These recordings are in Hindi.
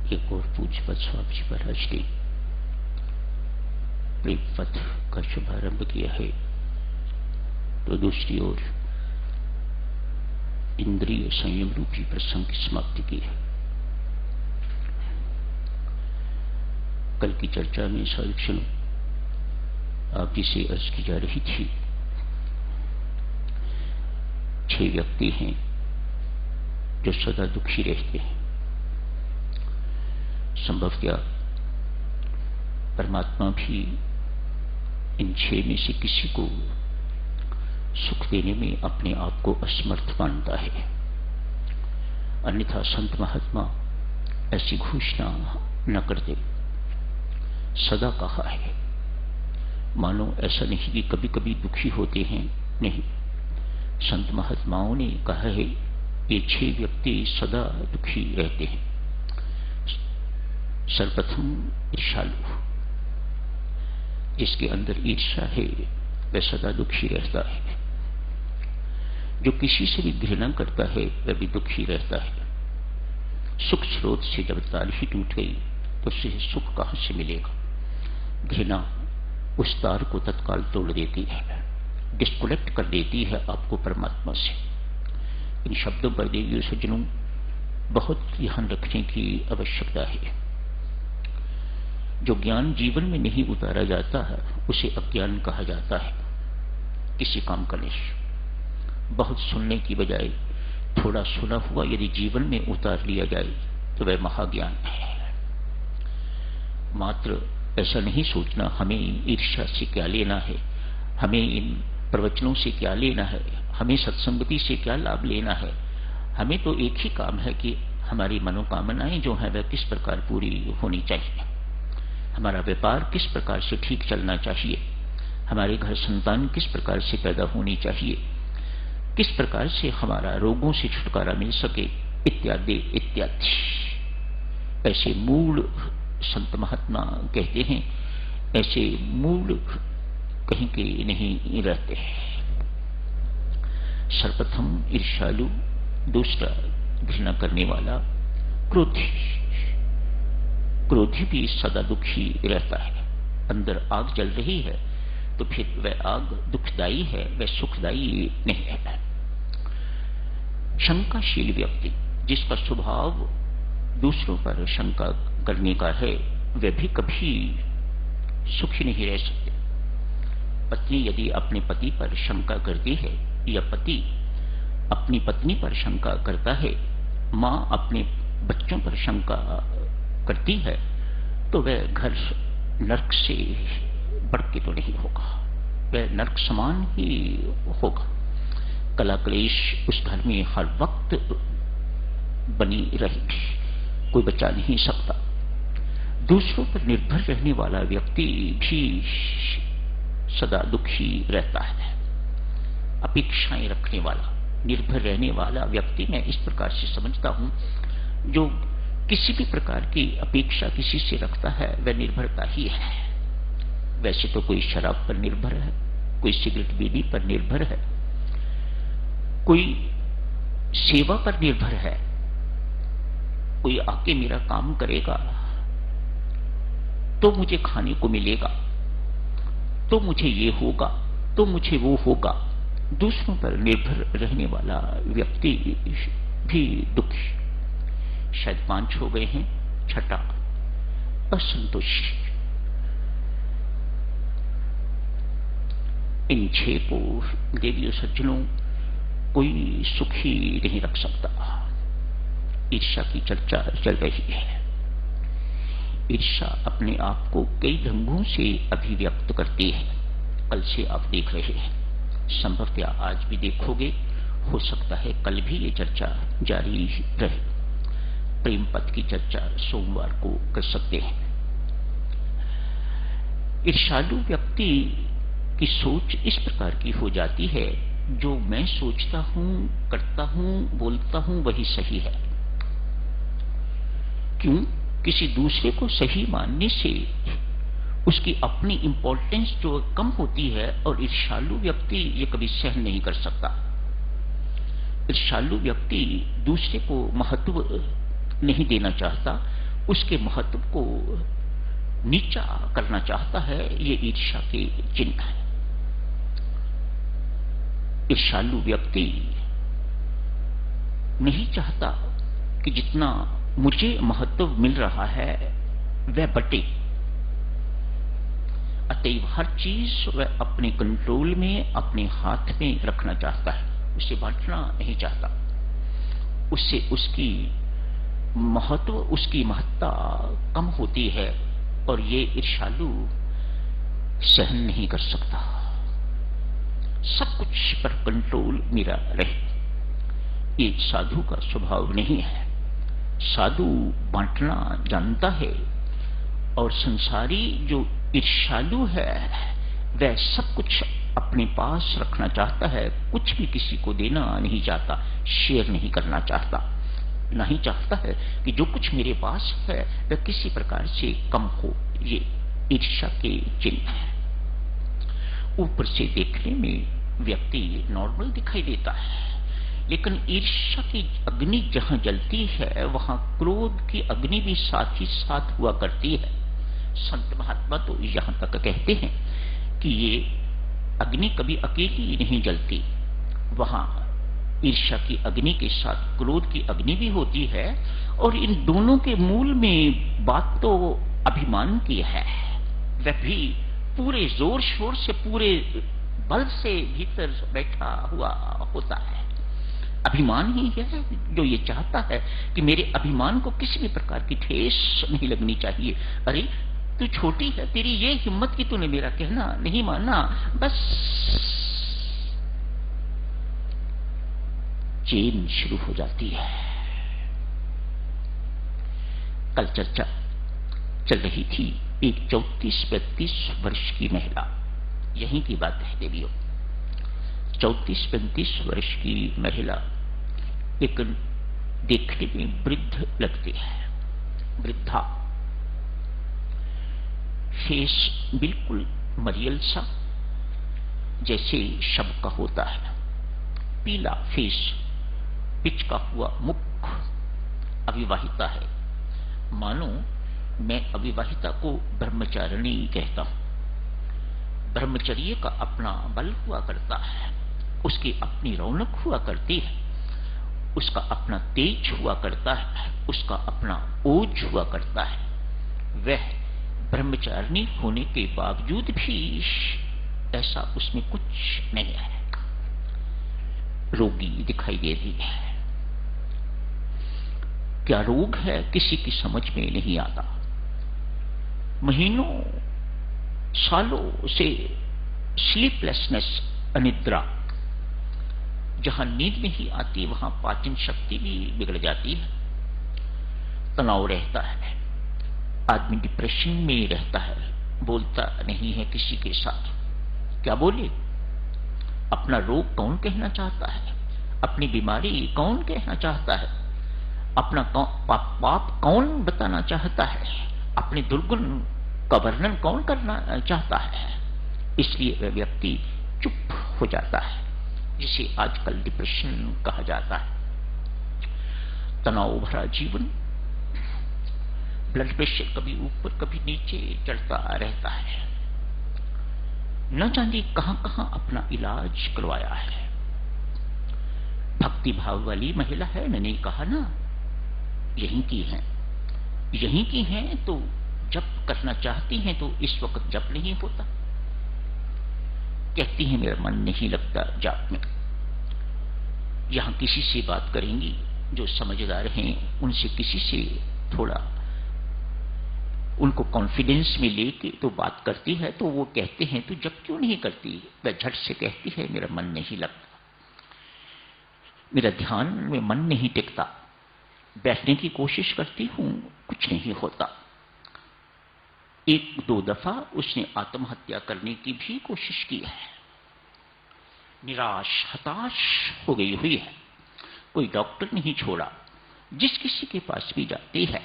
एक और पूज्यपद स्वामी जी महाराज ने प्रेम पथ का शुभारंभ किया है, तो दूसरी ओर इंद्रिय संयम रूपी प्रसंग की समाप्ति की है। कल की चर्चा में साधुक्षण आप जी से अर्ज की जा रही थी, 6 व्यक्ति हैं जो सदा दुखी रहते हैं। संभवतः परमात्मा भी इन 6 में से किसी को सुख देने में अपने आप को असमर्थ मानता है, अन्यथा संत महात्मा ऐसी घोषणा न करते। सदा कहा है, मानो ऐसा नहीं कि कभी कभी दुखी होते हैं, नहीं, संत महात्माओं ने कहा है ये 6 व्यक्ति सदा दुखी रहते हैं। सर्वप्रथम ईर्ष्यालु, जिसके अंदर ईर्ष्या है वह सदा दुखी रहता है। जो किसी से भी घृणा करता है वह भी दुखी रहता है। सुख स्रोत से जब तार ही टूट गई तो उसे सुख कहां से मिलेगा। घृणा उस तार को तत्काल तोड़ देती है, डिस्कनेक्ट कर देती है आपको परमात्मा से। इन शब्दों पर देवियों सज्जनों बहुत ध्यान रखने की आवश्यकता है। जो ज्ञान जीवन में नहीं उतारा जाता है उसे अज्ञान कहा जाता है। किसी काम का निष्ठ बहुत सुनने की बजाय थोड़ा सुना हुआ यदि जीवन में उतार लिया जाए तो वह महाज्ञान है। मात्र ऐसा नहीं सोचना हमें ईर्ष्या से क्या लेना है, हमें इन प्रवचनों से क्या लेना है, हमें सत्संगति से क्या लाभ लेना है। हमें तो एक ही काम है कि हमारी मनोकामनाएं जो है वह किस प्रकार पूरी होनी चाहिए, हमारा व्यापार किस प्रकार से ठीक चलना चाहिए, हमारे घर संतान किस प्रकार से पैदा होनी चाहिए, किस प्रकार से हमारा रोगों से छुटकारा मिल सके, इत्यादि इत्यादि। ऐसे मूल संत महात्मा कहते हैं, ऐसे मूल कहीं के नहीं रहते। सर्वप्रथम ईर्ष्यालु, दूसरा घृणा करने वाला क्रोधी। क्रोधी भी सदा दुखी रहता है। अंदर आग जल रही है तो फिर वह आग दुखदायी है, वह सुखदायी नहीं है। शंकाशील व्यक्ति, जिसका स्वभाव दूसरों पर शंका करने का है, वह भी कभी सुखी नहीं रह सकते। पत्नी यदि अपने पति पर शंका करती है या पति अपनी पत्नी पर शंका करता है, मां अपने बच्चों पर शंका करती है, तो वह घर नरक से बढ़ के तो नहीं होगा, वह नरक समान ही होगा। कला क्लेश उस घर में हर वक्त बनी रहेगी, कोई बचा नहीं सकता। दूसरों पर निर्भर रहने वाला व्यक्ति भी सदा दुखी रहता है। अपेक्षाएं रखने वाला, निर्भर रहने वाला व्यक्ति मैं इस प्रकार से समझता हूं, जो किसी भी प्रकार की अपेक्षा किसी से रखता है वह निर्भरता ही है। वैसे तो कोई शराब पर निर्भर है, कोई सिगरेट बीड़ी पर निर्भर है, कोई सेवा पर निर्भर है, कोई आके मेरा काम करेगा तो मुझे खाने को मिलेगा, तो मुझे ये होगा, तो मुझे वो होगा। दूसरों पर निर्भर रहने वाला व्यक्ति भी दुखी। शायद 5 हो गए हैं। छठा, असंतोषी। इन 6 को देवियों सज्जनों कोई सुखी नहीं रख सकता। ईर्ष्या की चर्चा चल रही है। ईर्ष्या अपने आप को कई ढंगों से अभिव्यक्त करती है। कल से आप देख रहे हैं, संभवतः आज भी देखोगे, हो सकता है कल भी ये चर्चा जारी रहे। प्रेम पथ की चर्चा सोमवार को कर सकते हैं। ईर्ष्यालु व्यक्ति की सोच इस प्रकार की हो जाती है, जो मैं सोचता हूं, करता हूं, बोलता हूं वही सही है। क्यों? किसी दूसरे को सही मानने से उसकी अपनी इंपॉर्टेंस जो कम होती है, और ईर्ष्यालु व्यक्ति ये कभी सहन नहीं कर सकता। ईर्ष्यालु व्यक्ति दूसरे को महत्व नहीं देना चाहता, उसके महत्व को नीचा करना चाहता है, ये ईर्ष्या के चिन्ह है। ईर्ष्यालु व्यक्ति नहीं चाहता कि जितना मुझे महत्व मिल रहा है वह बटे, अतएव हर चीज वह अपने कंट्रोल में, अपने हाथ में रखना चाहता है, उसे बांटना नहीं चाहता। उससे उसकी महत्व, उसकी महत्ता कम होती है और ये ईर्ष्यालु सहन नहीं कर सकता। सब कुछ पर कंट्रोल मेरा रहे, ये साधु का स्वभाव नहीं है। साधु बांटना जानता है और संसारी जो ईर्ष्यालु है वह सब कुछ अपने पास रखना चाहता है, कुछ भी किसी को देना नहीं चाहता, शेयर नहीं करना चाहता, नहीं चाहता है कि जो कुछ मेरे पास है वह किसी प्रकार से कम हो। ये ईर्ष्या के चिन्ह है। ऊपर से देखने में व्यक्ति नॉर्मल दिखाई देता है, लेकिन ईर्ष्या की अग्नि जहां जलती है वहां क्रोध की अग्नि भी साथ ही साथ हुआ करती है। संत महात्मा तो यहां तक कहते हैं कि ये अग्नि कभी अकेली नहीं जलती, वहां ईर्ष्या की अग्नि के साथ क्रोध की अग्नि भी होती है, और इन दोनों के मूल में बात तो अभिमान की है। वह भी पूरे जोर शोर से, पूरे बल से भीतर बैठा हुआ होता है। अभिमान ही है जो ये चाहता है कि मेरे अभिमान को किसी भी प्रकार की ठेस नहीं लगनी चाहिए। अरे तू छोटी है, तेरी ये हिम्मत कि तूने मेरा कहना नहीं माना, बस चेन शुरू हो जाती है। कल चर्चा चल रही थी, एक 34-35 वर्ष की महिला, यहीं की बात है देवियों। 34-35 वर्ष की महिला, लेकिन देखने में वृद्ध लगती है, वृद्धा। फेस बिल्कुल मरियल सा, जैसे शब का होता है, पीला फेस, पिचका हुआ मुख, अविवाहिता है। मानो मैं अविवाहिता को ब्रह्मचारिणी कहता हूं। ब्रह्मचर्य का अपना बल हुआ करता है, उसकी अपनी रौनक हुआ करती है, उसका अपना तेज हुआ करता है, उसका अपना ओज हुआ करता है। वह ब्रह्मचारिणी होने के बावजूद भी ऐसा उसमें कुछ नहीं है, रोगी दिखाई देती है। क्या रोग है किसी की समझ में नहीं आता। महीनों सालों से स्लीपलेसनेस, अनिद्रा, जहां नींद नहीं आती वहां पाचन शक्ति भी बिगड़ जाती है, तनाव रहता है, आदमी डिप्रेशन में रहता है, बोलता नहीं है किसी के साथ। क्या बोले? अपना रोग कौन कहना चाहता है, अपनी बीमारी कौन कहना चाहता है, अपना पाप कौन बताना चाहता है, अपने दुर्गुण का वर्णन कौन करना चाहता है। इसलिए वह व्यक्ति चुप हो जाता है, जिसे आजकल डिप्रेशन कहा जाता है। तनाव भरा जीवन, ब्लड प्रेशर कभी ऊपर कभी नीचे चढ़ता रहता है, न जाने कहां कहां अपना इलाज करवाया है। भक्ति भाव वाली महिला है, मैंने कहा ना, यहीं की है, यहीं की है, तो जप करना चाहती हैं तो इस वक्त जप नहीं होता। कहती है मेरा मन नहीं लगता जाप में। यहां किसी से बात करेंगी जो समझदार हैं, उनसे किसी से थोड़ा उनको कॉन्फिडेंस में लेके तो बात करती है, तो वो कहते हैं तो जब क्यों नहीं करती। वह झट से कहती है मेरा मन नहीं लगता, मेरा ध्यान में मन नहीं टिकता, बैठने की कोशिश करती हूं कुछ नहीं होता। 1-2 दफा उसने आत्महत्या करने की भी कोशिश की है, निराश हताश हो गई हुई है, कोई डॉक्टर नहीं छोड़ा। जिस किसी के पास भी जाती है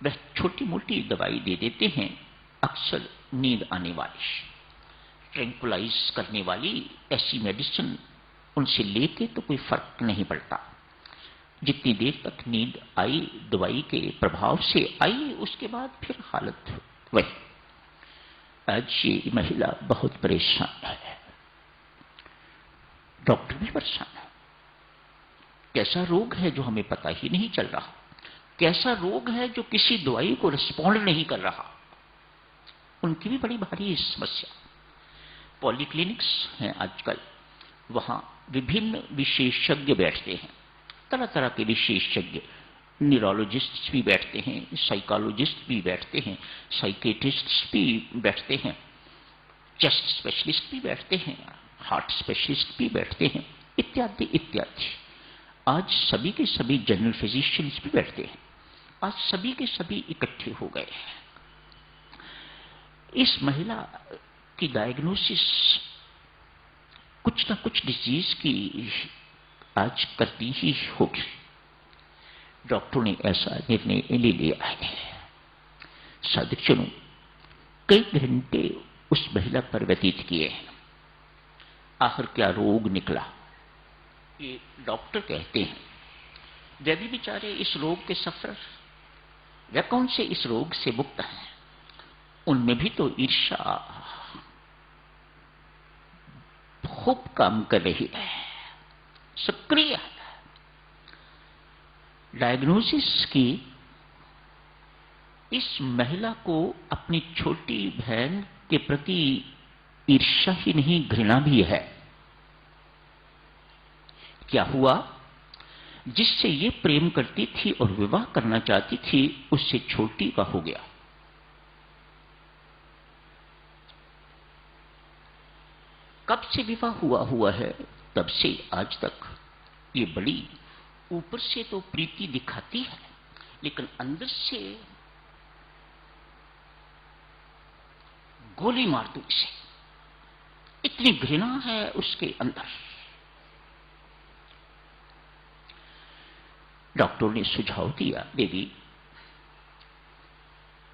वह छोटी मोटी दवाई दे देते हैं, अक्सर नींद आने वाली, ट्रैंकुलाइज करने वाली ऐसी मेडिसिन उनसे लेके तो कोई फर्क नहीं पड़ता। जितनी देर तक नींद आई, दवाई के प्रभाव से आई, उसके बाद फिर हालत वही। आज ये महिला बहुत परेशान है, डॉक्टर भी परेशान है। कैसा रोग है जो हमें पता ही नहीं चल रहा, कैसा रोग है जो किसी दवाई को रिस्पॉन्ड नहीं कर रहा। उनकी भी बड़ी भारी समस्या। पॉलीक्लिनिक्स हैं आजकल, वहां विभिन्न विशेषज्ञ बैठते हैं, तरह तरह के विशेषज्ञ, न्यूरोलॉजिस्ट भी बैठते हैं, साइकोलॉजिस्ट भी बैठते हैं, साइकेट्रिस्ट भी बैठते हैं, चेस्ट स्पेशलिस्ट भी बैठते हैं, हार्ट स्पेशलिस्ट भी बैठते हैं, इत्यादि इत्यादि। आज सभी के सभी जनरल फिजिशियंस भी बैठते हैं। आज सभी के सभी इकट्ठे हो गए हैं। इस महिला की डायग्नोसिस कुछ ना कुछ डिजीज की आज करनी ही होगी। डॉक्टरों ने ऐसा निर्णय ले लिया है। साधुजनों, कई घंटे उस महिला पर व्यतीत किए हैं। आखिर क्या रोग निकला, ये डॉक्टर कहते हैं। वे भी बेचारे इस रोग के सफर, वे कौन से इस रोग से मुक्त हैं? उनमें भी तो ईर्ष्या खूब काम कर रही है, सक्रिय है। डायग्नोसिस की इस महिला को अपनी छोटी बहन के प्रति ईर्ष्या ही नहीं, घृणा भी है। क्या हुआ? जिससे ये प्रेम करती थी और विवाह करना चाहती थी, उससे छोटी का हो गया। कब से विवाह हुआ है, तब से आज तक ये बड़ी ऊपर से तो प्रीति दिखाती है, लेकिन अंदर से गोली मार दूं इसे, इतनी घृणा है उसके अंदर। डॉक्टर ने सुझाव दिया, देवी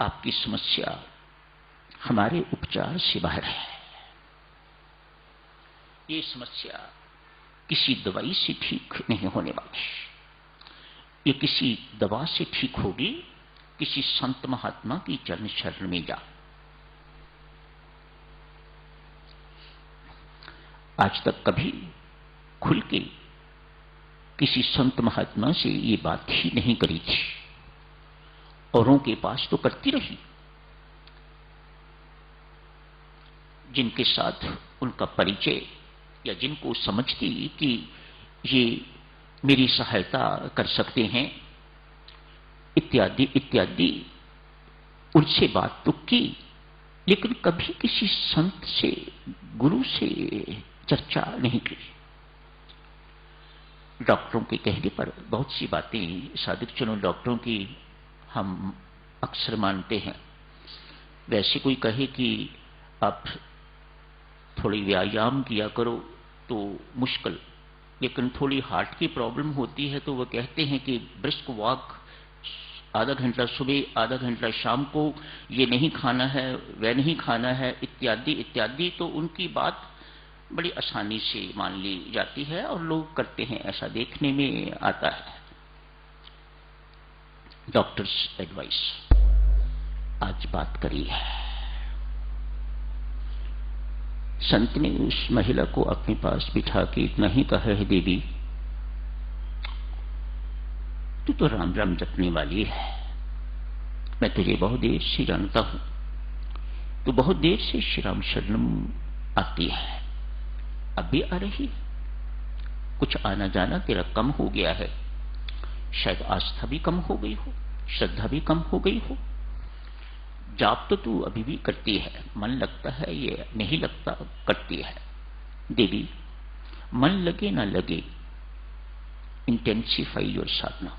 आपकी समस्या हमारे उपचार से बाहर है। ये समस्या किसी दवाई से ठीक नहीं होने वाली। ये किसी दवा से ठीक होगी, किसी संत महात्मा की चरण शरण में जा। आज तक कभी खुल के किसी संत महात्मा से ये बात ही नहीं करी थी। औरों के पास तो करती रही, जिनके साथ उनका परिचय या जिनको समझती कि ये मेरी सहायता कर सकते हैं, इत्यादि इत्यादि, उनसे बात तो की, लेकिन कभी किसी संत से, गुरु से चर्चा नहीं की। डॉक्टरों के कहने पर बहुत सी बातें साधुजनों डॉक्टरों की हम अक्सर मानते हैं। वैसे कोई कहे कि आप थोड़ी व्यायाम किया करो तो मुश्किल, लेकिन थोड़ी हार्ट की प्रॉब्लम होती है तो वो कहते हैं कि ब्रिस्क वॉक, आधा घंटा सुबह आधा घंटा शाम को, ये नहीं खाना है वह नहीं खाना है, इत्यादि इत्यादि। तो उनकी बात बड़ी आसानी से मान ली जाती है और लोग करते हैं, ऐसा देखने में आता है। डॉक्टर्स एडवाइस आज बात करी है। संत ने उस महिला को अपने पास बिठा के इतना ही कहा है, देवी तू तो राम राम जपने वाली है, मैं तुझे बहुत देर से जानता हूं, तू बहुत देर से श्री राम शरणम आती है, अब भी आ रही है। कुछ आना जाना तेरा कम हो गया है, शायद आस्था भी कम हो गई हो, श्रद्धा भी कम हो गई हो। जाप तो तू अभी भी करती है, मन लगता है ये नहीं लगता, करती है। देवी मन लगे ना लगे, इंटेंसिफाई योर साधना,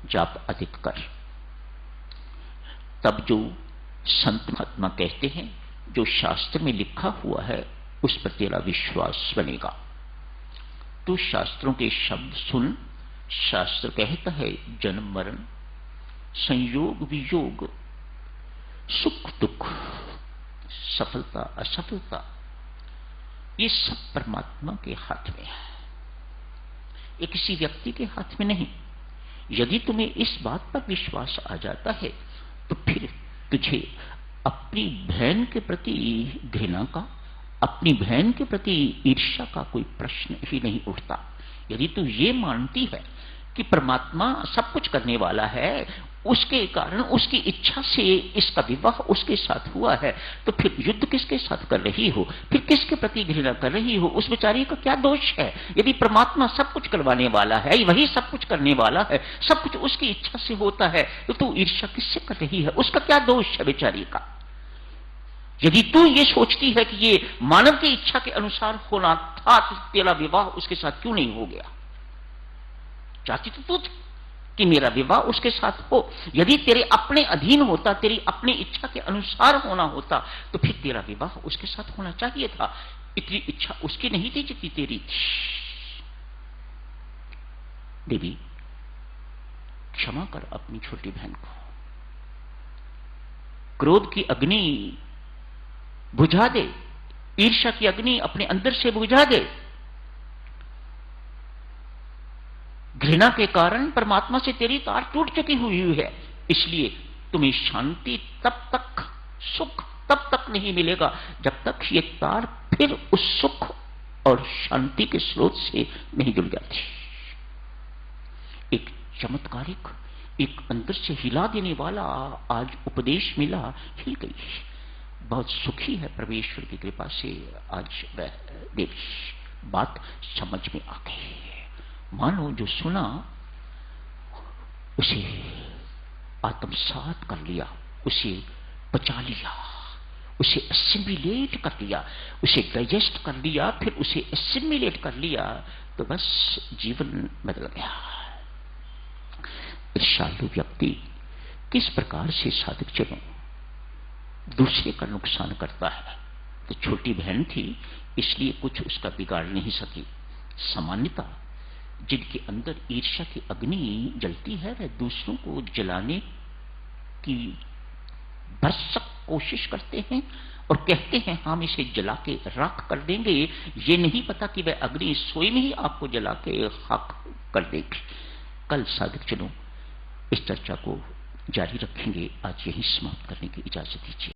जाप अधिक कर। तब जो संत महात्मा कहते हैं, जो शास्त्र में लिखा हुआ है, उस पर तेरा विश्वास बनेगा। तू शास्त्रों के शब्द सुन। शास्त्र कहता है जन्म मरण, संयोग वियोग, सुख दुख, सफलता असफलता, ये सब परमात्मा के हाथ में है। ये किसी व्यक्ति के हाथ में नहीं। यदि तुम्हें इस बात पर विश्वास आ जाता है तो फिर तुझे अपनी बहन के प्रति घृणा का, अपनी बहन के प्रति ईर्ष्या का कोई प्रश्न ही नहीं उठता। यदि तू ये मानती है कि परमात्मा सब कुछ करने वाला है, उसके कारण उसकी इच्छा से इसका विवाह उसके साथ हुआ है, तो फिर युद्ध किसके साथ कर रही हो, फिर किसके प्रति घृणा कर रही हो? उस बेचारी का क्या दोष है? यदि परमात्मा सब कुछ करवाने वाला है, वही सब कुछ करने वाला है, सब कुछ उसकी इच्छा से होता है, तो तू ईर्ष्या किससे कर रही है? उसका क्या दोष है बेचारी का? यदि तू ये सोचती है कि ये मानव की इच्छा के अनुसार होना था, तो तेरा विवाह उसके साथ क्यों नहीं हो गया? चाहती तो तू थी कि मेरा विवाह उसके साथ हो। यदि तेरे अपने अधीन होता, तेरी अपनी इच्छा के अनुसार होना होता, तो फिर तेरा विवाह उसके साथ होना चाहिए था। इतनी इच्छा उसकी नहीं थी जितनी तेरी थी। देवी, क्षमा कर अपनी छोटी बहन को। क्रोध की अग्नि बुझा दे, ईर्ष्या की अग्नि अपने अंदर से बुझा दे। घृणा के कारण परमात्मा से तेरी तार टूट चुकी हुई है, इसलिए तुम्हें शांति तब तक, सुख तब तक नहीं मिलेगा जब तक ये तार फिर उस सुख और शांति के स्रोत से नहीं जुड़ जाती। एक चमत्कारिक, एक अंदर से हिला देने वाला आज उपदेश मिला, हिल गई, बहुत सुखी है परमेश्वर की कृपा से। आज वह देवी बात समझ में आ गई। मानो जो सुना उसे आत्मसात कर लिया, उसे पचा लिया, उसे एसिमिलेट कर लिया, उसे डाइजेस्ट कर लिया, फिर उसे एसिमिलेट कर लिया, तो बस जीवन बदल गया। ईर्ष्यालु व्यक्ति किस प्रकार से साधक जनों दूसरे का नुकसान करता है। तो छोटी बहन थी इसलिए कुछ उसका बिगाड़ नहीं सकी। सामान्यता जिनके अंदर ईर्ष्या की अग्नि जलती है, वह दूसरों को जलाने की भरसक कोशिश करते हैं और कहते हैं हम इसे जला के राख कर देंगे। ये नहीं पता कि वह अग्नि स्वयं ही आपको जला के खाक कर देगी। कल साधक जनों इस चर्चा को जारी रखेंगे। आज यही समाप्त करने की इजाजत दीजिए।